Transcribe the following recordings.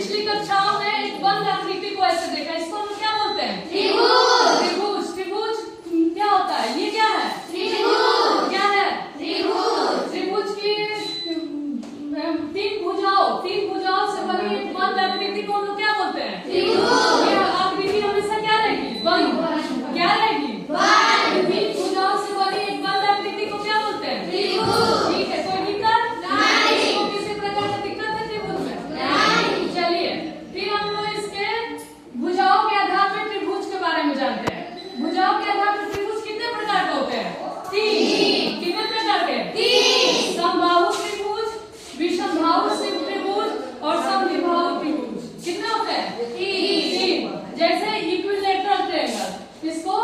पिछली कक्षाओं में एक बंद आकृति को ऐसे देखा, इसको हम क्या बोलते हैं? त्रिभुज। त्रिभुज। त्रिभुज क्या होता है? ये क्या है? त्रिभुज। क्या है? त्रिभुज। त्रिभुज की तीन भुजाओं से बनी एक बंद आकृति को हम लोग क्या बोलते हैं? त्रिभुज। ये आकृति हमेशा क्या रहेगी? बंद। क्या रहेगी? बंद। तीन भुजाओं से बनी एक बंद आकृति को क्या बोलते हैं? त्रिभुज। ठीक है, कोई दिक्कत नहीं। इसको किसी प्रकार की दिक्कत है त्रिभुज में? नहीं। चलिए फिर हम लोग इसके भुजाओं के आधार पर त्रिभुज के बारे में जानते हैं। भुजाओं के आधार पर त्रिभुज कितने प्रकार के होते हैं? तीन। कितने प्रकार के? तीन। समबाहु त्रिभुज, विषमबाहु त्रिभुज और समद्विबाहु त्रिभुज। कितने होते हैं? तीन। जैसे इक्विलेटरल ट्रायंगल, इसको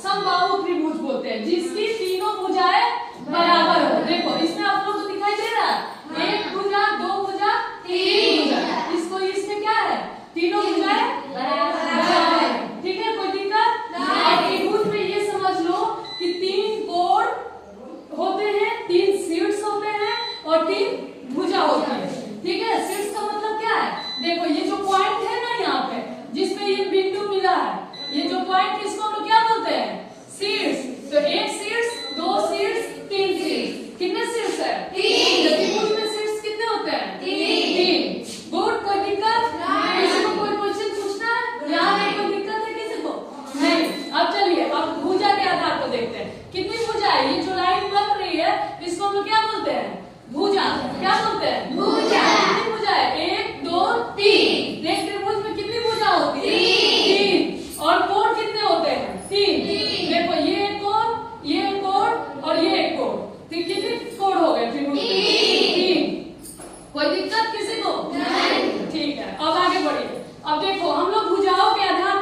समबाहु त्रिभुज बोलते हैं, जिसकी तीनों भुजाएं बराबर हो। देखो इसमें आप लोग को दिखाई दे रहा है, एक भुजा, दो भुजा, तीन भुजा। इसको इसमें क्या है? तीनों भुजाएं बराबर है। ठीक है, कोई दिक्कत नहीं। त्रिभुज में ये समझ लो कि तीन कोण होते हैं, तीन शीर्ष होते हैं और तीन भुजा होती है। ठीक है, शीर्ष का मतलब क्या है? देखो ये जो पॉइंट है ना यहाँ पे, जिसपे ये बिंदु मिला है, ये जो पॉइंट, इसको हम लोग क्या बोलते हैं? शीर्ष। तो एक शीर्ष, दो शीर्ष, तीन शीर्ष। कितने शीर्ष है? तीन। त्रिभुज में शीर्ष कितने होते हैं? तीन। गुड, कोई दिक्कत नहीं। किसी को कोई क्वेश्चन पूछना है? यहाँ में कोई दिक्कत है किसी को? नहीं। अब चलिए अब भुजा के आधार को देखते हैं। कितनी भुजा है? ये जो लाइन बन रही है इसको हम लोग क्या बोलते हैं? भुजा। क्या बोलते हैं? भुजा। कितनी भुजा है? एक, दो, तीन। एक त्रिभुज में कितनी भुजा होती है? तीन। और कोण कितने होते हैं? तीन। देखो ये एक कोण, ये एक कोण और ये एक कोण। फिर कितने कोण हो गए त्रिभुज में? तीन। कोई दिक्कत किसी को? नहीं। ठीक है, अब आगे बढ़िए। अब देखो हम लोग भुजाओं के आधार